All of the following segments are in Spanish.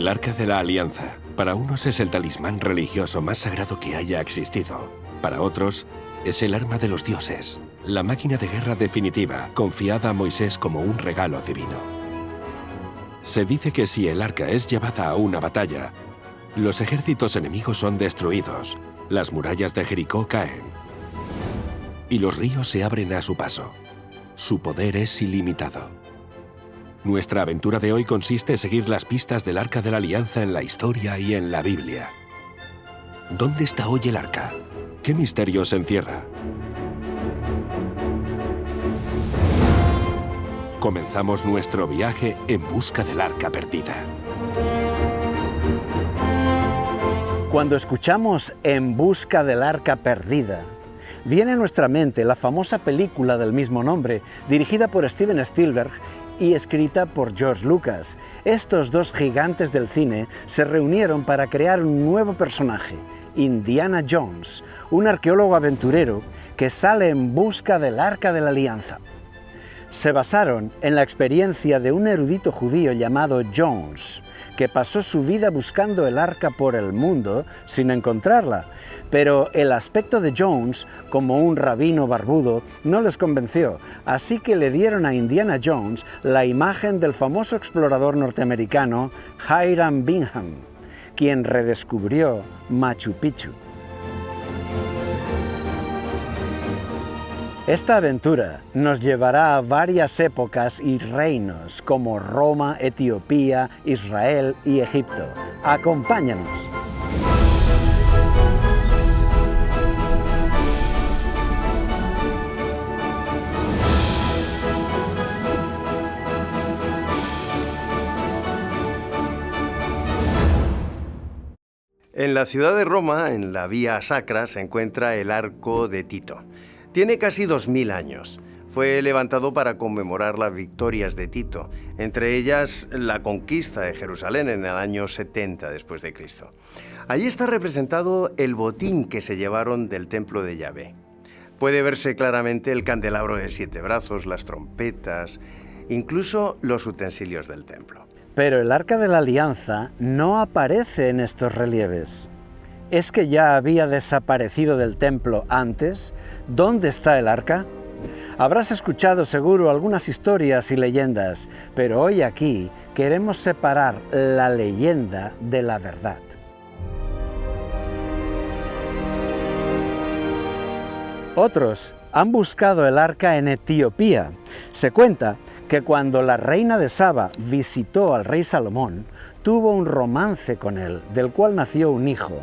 El Arca de la Alianza. Para unos es el talismán religioso más sagrado que haya existido. Para otros, es el arma de los dioses, la máquina de guerra definitiva, confiada a Moisés como un regalo divino. Se dice que si el arca es llevada a una batalla, los ejércitos enemigos son destruidos, las murallas de Jericó caen y los ríos se abren a su paso. Su poder es ilimitado. Nuestra aventura de hoy consiste en seguir las pistas del Arca de la Alianza en la historia y en la Biblia. ¿Dónde está hoy el arca? ¿Qué misterio se encierra? Comenzamos nuestro viaje en busca del arca perdida. Cuando escuchamos En busca del arca perdida, viene a nuestra mente la famosa película del mismo nombre, dirigida por Steven Spielberg y escrita por George Lucas. Estos dos gigantes del cine se reunieron para crear un nuevo personaje, Indiana Jones, un arqueólogo aventurero que sale en busca del Arca de la Alianza. Se basaron en la experiencia de un erudito judío llamado Jones, que pasó su vida buscando el arca por el mundo sin encontrarla, pero el aspecto de Jones, como un rabino barbudo, no les convenció, así que le dieron a Indiana Jones la imagen del famoso explorador norteamericano Hiram Bingham, quien redescubrió Machu Picchu. Esta aventura nos llevará a varias épocas y reinos como Roma, Etiopía, Israel y Egipto. ¡Acompáñanos! En la ciudad de Roma, en la Vía Sacra, se encuentra el Arco de Tito. Tiene casi 2000 años. Fue levantado para conmemorar las victorias de Tito, entre ellas la conquista de Jerusalén en el año 70 después de Cristo. Allí está representado el botín que se llevaron del templo de Yahvé. Puede verse claramente el candelabro de 7 brazos, las trompetas, incluso los utensilios del templo. Pero el Arca de la Alianza no aparece en estos relieves. ¿Es que ya había desaparecido del templo antes? ¿Dónde está el arca? Habrás escuchado seguro algunas historias y leyendas, pero hoy aquí queremos separar la leyenda de la verdad. Otros han buscado el arca en Etiopía. Se cuenta que cuando la reina de Saba visitó al rey Salomón, tuvo un romance con él, del cual nació un hijo.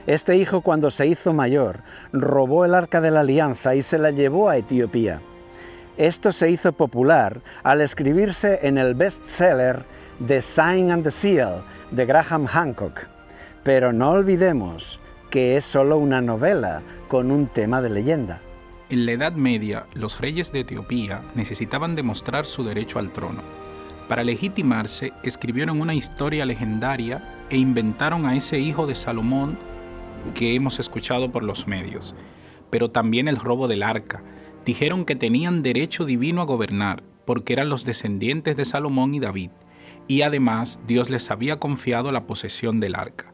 Este hijo, cuando se hizo mayor, robó el Arca de la Alianza y se la llevó a Etiopía. Esto se hizo popular al escribirse en el bestseller The Sign and the Seal de Graham Hancock. Pero no olvidemos que es solo una novela con un tema de leyenda. En la Edad Media, los reyes de Etiopía necesitaban demostrar su derecho al trono. Para legitimarse, escribieron una historia legendaria e inventaron a ese hijo de Salomón que hemos escuchado por los medios, pero también el robo del arca. Dijeron que tenían derecho divino a gobernar, porque eran los descendientes de Salomón y David, y además Dios les había confiado la posesión del arca.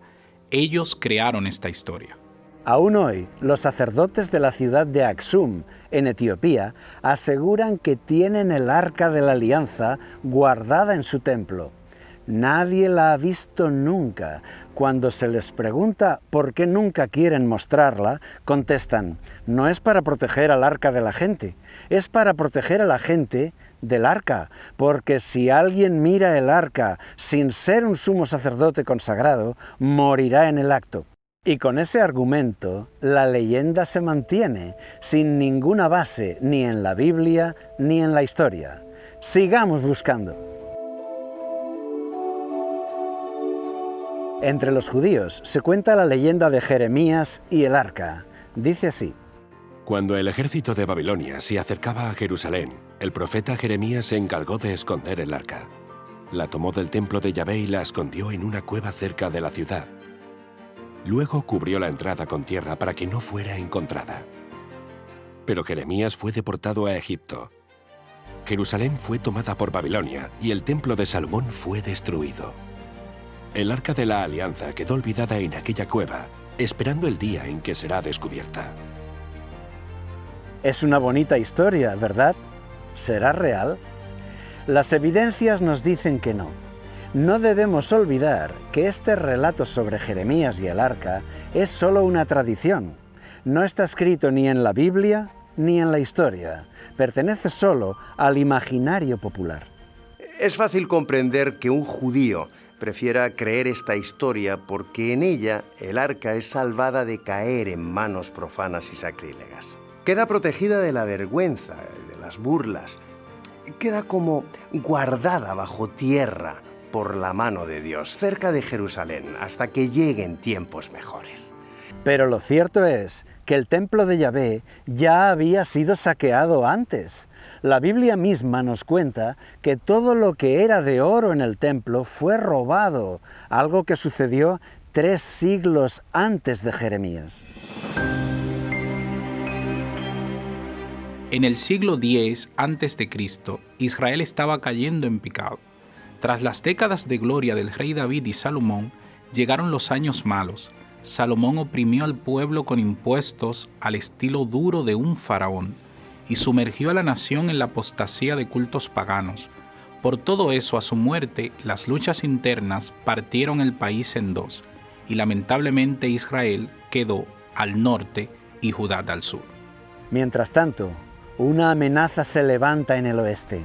Ellos crearon esta historia. Aún hoy, los sacerdotes de la ciudad de Aksum, en Etiopía, aseguran que tienen el Arca de la Alianza guardada en su templo. Nadie la ha visto nunca. Cuando se les pregunta por qué nunca quieren mostrarla, contestan: no es para proteger al arca de la gente, es para proteger a la gente del arca, porque si alguien mira el arca sin ser un sumo sacerdote consagrado, morirá en el acto. Y con ese argumento, la leyenda se mantiene, sin ninguna base ni en la Biblia ni en la historia. Sigamos buscando. Entre los judíos se cuenta la leyenda de Jeremías y el arca. Dice así: Cuando el ejército de Babilonia se acercaba a Jerusalén, el profeta Jeremías se encargó de esconder el arca. La tomó del templo de Yahvé y la escondió en una cueva cerca de la ciudad. Luego cubrió la entrada con tierra para que no fuera encontrada. Pero Jeremías fue deportado a Egipto. Jerusalén fue tomada por Babilonia y el templo de Salomón fue destruido. El Arca de la Alianza quedó olvidada en aquella cueva, esperando el día en que será descubierta. Es una bonita historia, ¿verdad? ¿Será real? Las evidencias nos dicen que no. No debemos olvidar que este relato sobre Jeremías y el arca es solo una tradición. No está escrito ni en la Biblia ni en la historia. Pertenece solo al imaginario popular. Es fácil comprender que un judío prefiera creer esta historia porque en ella el arca es salvada de caer en manos profanas y sacrílegas. Queda protegida de la vergüenza, de las burlas. Queda como guardada bajo tierra por la mano de Dios, cerca de Jerusalén, hasta que lleguen tiempos mejores. Pero lo cierto es que el templo de Yahvé ya había sido saqueado antes. La Biblia misma nos cuenta que todo lo que era de oro en el templo fue robado, algo que sucedió 3 siglos antes de Jeremías. En el siglo X a.C., Israel estaba cayendo en picado. Tras las décadas de gloria del rey David y Salomón, llegaron los años malos. Salomón oprimió al pueblo con impuestos al estilo duro de un faraón y sumergió a la nación en la apostasía de cultos paganos. Por todo eso, a su muerte, las luchas internas partieron el país en dos, y lamentablemente Israel quedó al norte y Judá al sur. Mientras tanto, una amenaza se levanta en el oeste.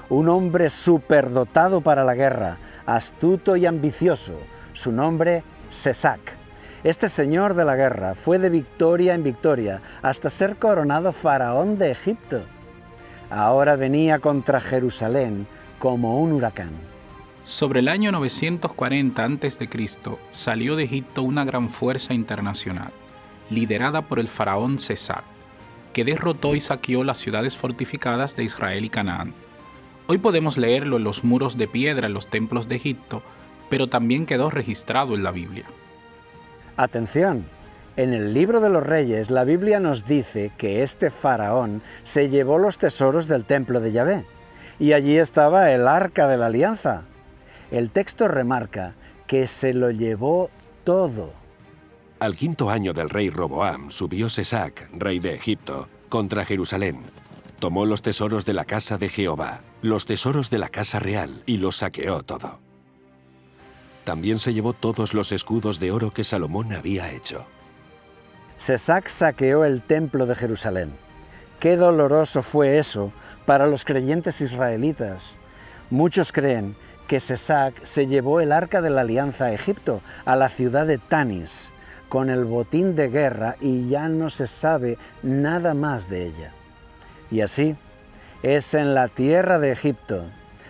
Un hombre superdotado para la guerra, astuto y ambicioso, su nombre Sesac. Este señor de la guerra fue de victoria en victoria hasta ser coronado faraón de Egipto. Ahora venía contra Jerusalén como un huracán. Sobre el año 940 a.C. salió de Egipto una gran fuerza internacional, liderada por el faraón Sesac, que derrotó y saqueó las ciudades fortificadas de Israel y Canaán. Hoy podemos leerlo en los muros de piedra en los templos de Egipto, pero también quedó registrado en la Biblia. Atención, en el libro de los Reyes la Biblia nos dice que este faraón se llevó los tesoros del templo de Yahvé, y allí estaba el Arca de la Alianza. El texto remarca que se lo llevó todo. Al 5.º año del rey Roboam subió Sesac, rey de Egipto, contra Jerusalén. Tomó los tesoros de la casa de Jehová, los tesoros de la casa real, y los saqueó todo. También se llevó todos los escudos de oro que Salomón había hecho. Sesac saqueó el templo de Jerusalén. Qué doloroso fue eso para los creyentes israelitas. Muchos creen que Sesac se llevó el Arca de la Alianza a Egipto, a la ciudad de Tanis, con el botín de guerra, y ya no se sabe nada más de ella. Y así, es en la tierra de Egipto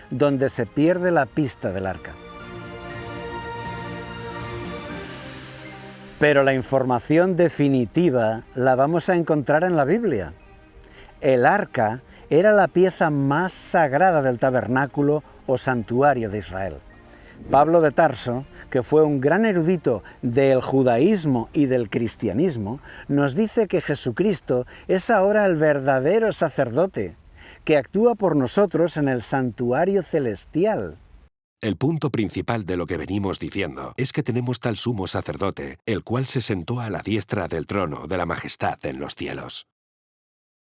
donde se pierde la pista del arca. Pero la información definitiva la vamos a encontrar en la Biblia. El arca era la pieza más sagrada del tabernáculo o santuario de Israel. Pablo de Tarso, que fue un gran erudito del judaísmo y del cristianismo, nos dice que Jesucristo es ahora el verdadero sacerdote, que actúa por nosotros en el santuario celestial. El punto principal de lo que venimos diciendo es que tenemos tal sumo sacerdote, el cual se sentó a la diestra del trono de la majestad en los cielos.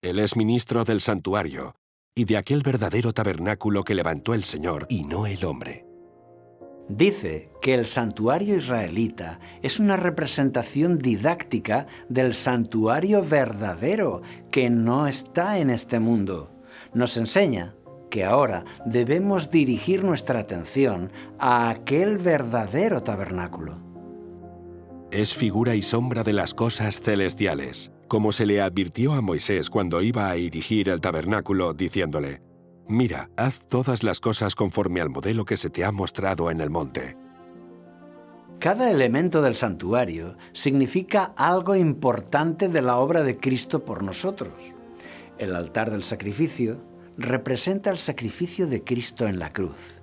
Él es ministro del santuario y de aquel verdadero tabernáculo que levantó el Señor y no el hombre. Dice que el santuario israelita es una representación didáctica del santuario verdadero que no está en este mundo. Nos enseña que ahora debemos dirigir nuestra atención a aquel verdadero tabernáculo. Es figura y sombra de las cosas celestiales, como se le advirtió a Moisés cuando iba a erigir el tabernáculo, diciéndole: «Mira, haz todas las cosas conforme al modelo que se te ha mostrado en el monte». Cada elemento del santuario significa algo importante de la obra de Cristo por nosotros. El altar del sacrificio representa el sacrificio de Cristo en la cruz.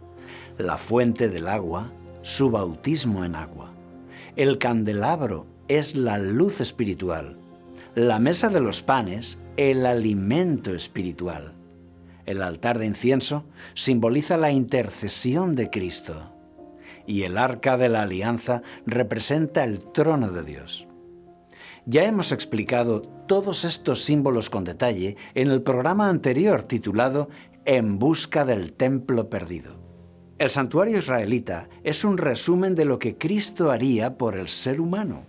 La fuente del agua, su bautismo en agua. El candelabro es la luz espiritual. La mesa de los panes, el alimento espiritual. El altar de incienso simboliza la intercesión de Cristo. y el arca de la alianza representa el trono de Dios. Ya hemos explicado todos estos símbolos con detalle en el programa anterior titulado En busca del templo perdido. El santuario israelita es un resumen de lo que Cristo haría por el ser humano.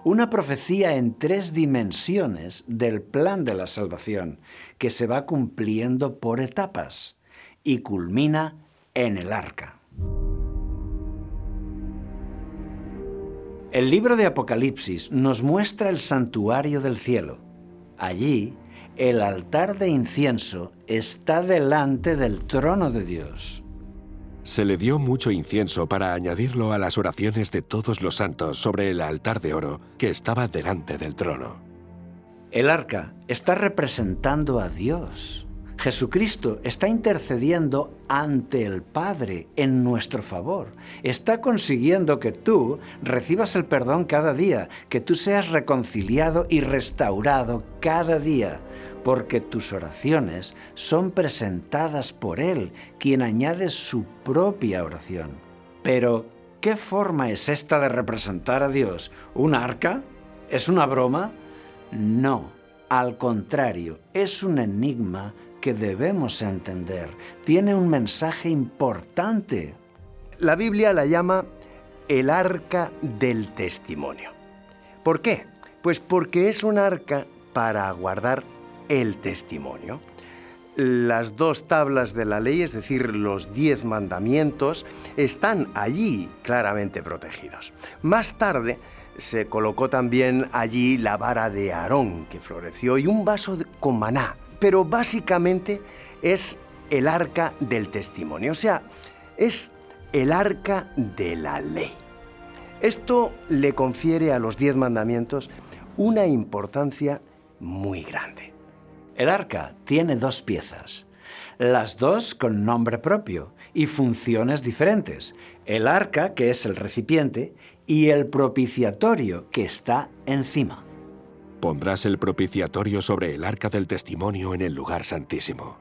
Una profecía en 3 dimensiones del plan de la salvación que se va cumpliendo por etapas y culmina en el arca. El libro de Apocalipsis nos muestra el santuario del cielo. Allí, el altar de incienso está delante del trono de Dios. Se le dio mucho incienso para añadirlo a las oraciones de todos los santos sobre el altar de oro que estaba delante del trono. El arca está representando a Dios. Jesucristo está intercediendo ante el Padre en nuestro favor. Está consiguiendo que tú recibas el perdón cada día, que tú seas reconciliado y restaurado cada día, porque tus oraciones son presentadas por Él, quien añade su propia oración. Pero, ¿qué forma es esta de representar a Dios? ¿Un arca? ¿Es una broma? No, al contrario, es un enigma que debemos entender. Tiene un mensaje importante. La Biblia la llama el arca del testimonio. ¿Por qué? Pues porque es un arca para guardar el testimonio. Las 2 tablas de la ley, es decir, los 10 mandamientos, están allí claramente protegidos. Más tarde se colocó también allí la vara de Aarón que floreció y un vaso con maná. Pero básicamente es el arca del testimonio, o sea, es el arca de la ley. Esto le confiere a los 10 mandamientos una importancia muy grande. El arca tiene 2 piezas, las 2 con nombre propio y funciones diferentes. El arca, que es el recipiente, y el propiciatorio, que está encima. Pondrás el propiciatorio sobre el arca del testimonio en el lugar santísimo.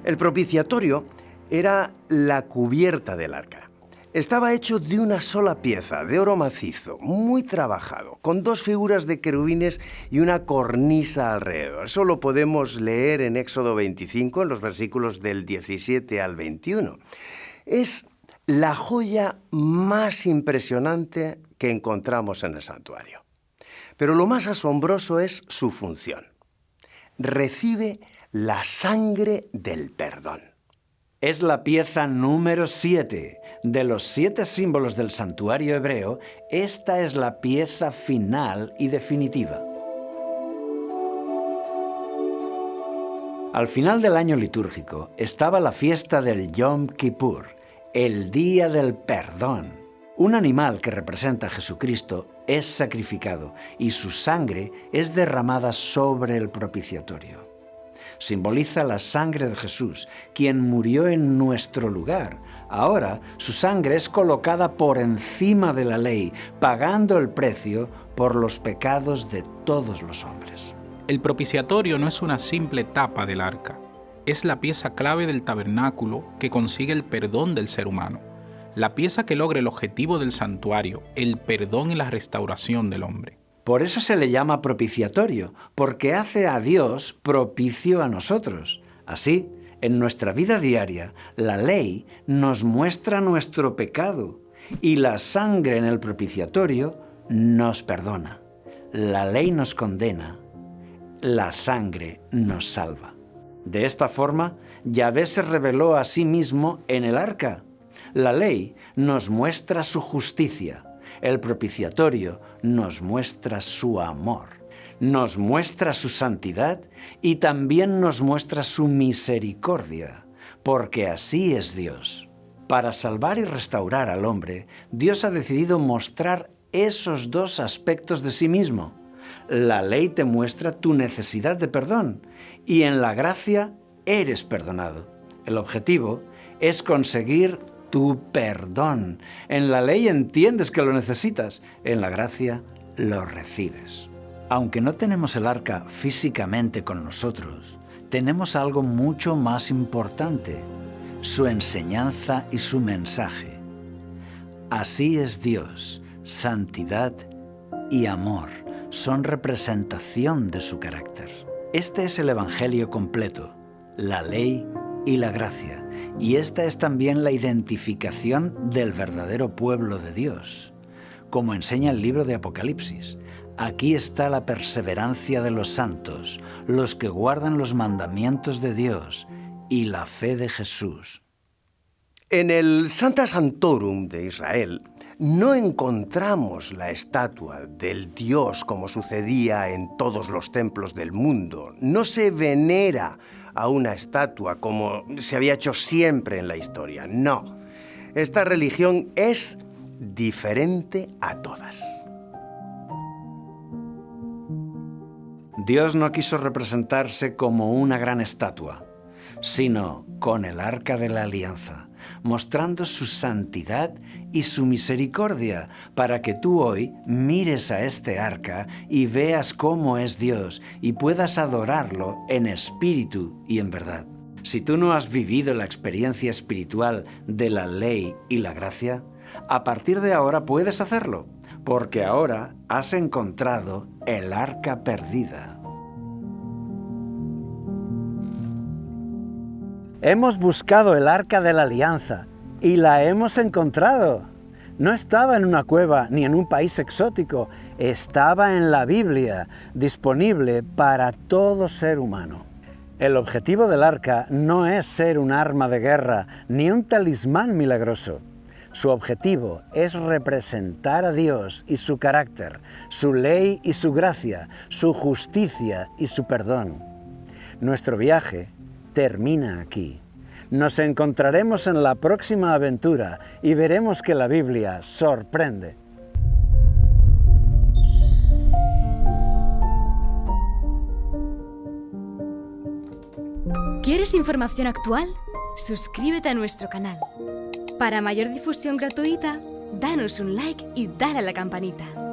El propiciatorio era la cubierta del arca. Estaba hecho de una sola pieza, de oro macizo, muy trabajado, con 2 figuras de querubines y una cornisa alrededor. Eso lo podemos leer en Éxodo 25, en los versículos del 17 al 21. Es la joya más impresionante que encontramos en el santuario. Pero lo más asombroso es su función. Recibe la sangre del perdón. Es la pieza número 7. De los 7 símbolos del santuario hebreo, esta es la pieza final y definitiva. Al final del año litúrgico estaba la fiesta del Yom Kippur, el día del perdón. Un animal que representa a Jesucristo es sacrificado y su sangre es derramada sobre el propiciatorio. Simboliza la sangre de Jesús, quien murió en nuestro lugar. Ahora su sangre es colocada por encima de la ley, pagando el precio por los pecados de todos los hombres. El propiciatorio no es una simple tapa del arca, es la pieza clave del tabernáculo que consigue el perdón del ser humano. La pieza que logra el objetivo del santuario, el perdón y la restauración del hombre. Por eso se le llama propiciatorio, porque hace a Dios propicio a nosotros. Así, en nuestra vida diaria, la ley nos muestra nuestro pecado y la sangre en el propiciatorio nos perdona. La ley nos condena, la sangre nos salva. De esta forma, Yahvé se reveló a sí mismo en el arca. La ley nos muestra su justicia, el propiciatorio nos muestra su amor, nos muestra su santidad y también nos muestra su misericordia, porque así es Dios. Para salvar y restaurar al hombre, Dios ha decidido mostrar esos 2 aspectos de sí mismo. La ley te muestra tu necesidad de perdón y en la gracia eres perdonado. El objetivo es conseguir tu perdón. En la ley entiendes que lo necesitas, en la gracia lo recibes. Aunque no tenemos el arca físicamente con nosotros, tenemos algo mucho más importante, su enseñanza y su mensaje. Así es Dios, santidad y amor son representación de su carácter. Este es el Evangelio completo, la ley y la gracia, y esta es también la identificación del verdadero pueblo de Dios. Como enseña el libro de Apocalipsis, aquí está la perseverancia de los santos, los que guardan los mandamientos de Dios y la fe de Jesús. En el Sancta Sanctorum de Israel no encontramos la estatua del Dios como sucedía en todos los templos del mundo. No se venera a una estatua como se había hecho siempre en la historia. No, esta religión es diferente a todas. Dios no quiso representarse como una gran estatua, sino con el Arca de la Alianza, mostrando su santidad y su misericordia, para que tú hoy mires a este arca y veas cómo es Dios y puedas adorarlo en espíritu y en verdad. Si tú no has vivido la experiencia espiritual de la ley y la gracia, a partir de ahora puedes hacerlo, porque ahora has encontrado el arca perdida. Hemos buscado el Arca de la Alianza y la hemos encontrado. No estaba en una cueva ni en un país exótico, estaba en la Biblia, disponible para todo ser humano. El objetivo del Arca no es ser un arma de guerra ni un talismán milagroso. Su objetivo es representar a Dios y su carácter, su ley y su gracia, su justicia y su perdón. Nuestro viaje termina aquí. Nos encontraremos en la próxima aventura y veremos que la Biblia sorprende. ¿Quieres información actual? Suscríbete a nuestro canal. Para mayor difusión gratuita, danos un like y dale a la campanita.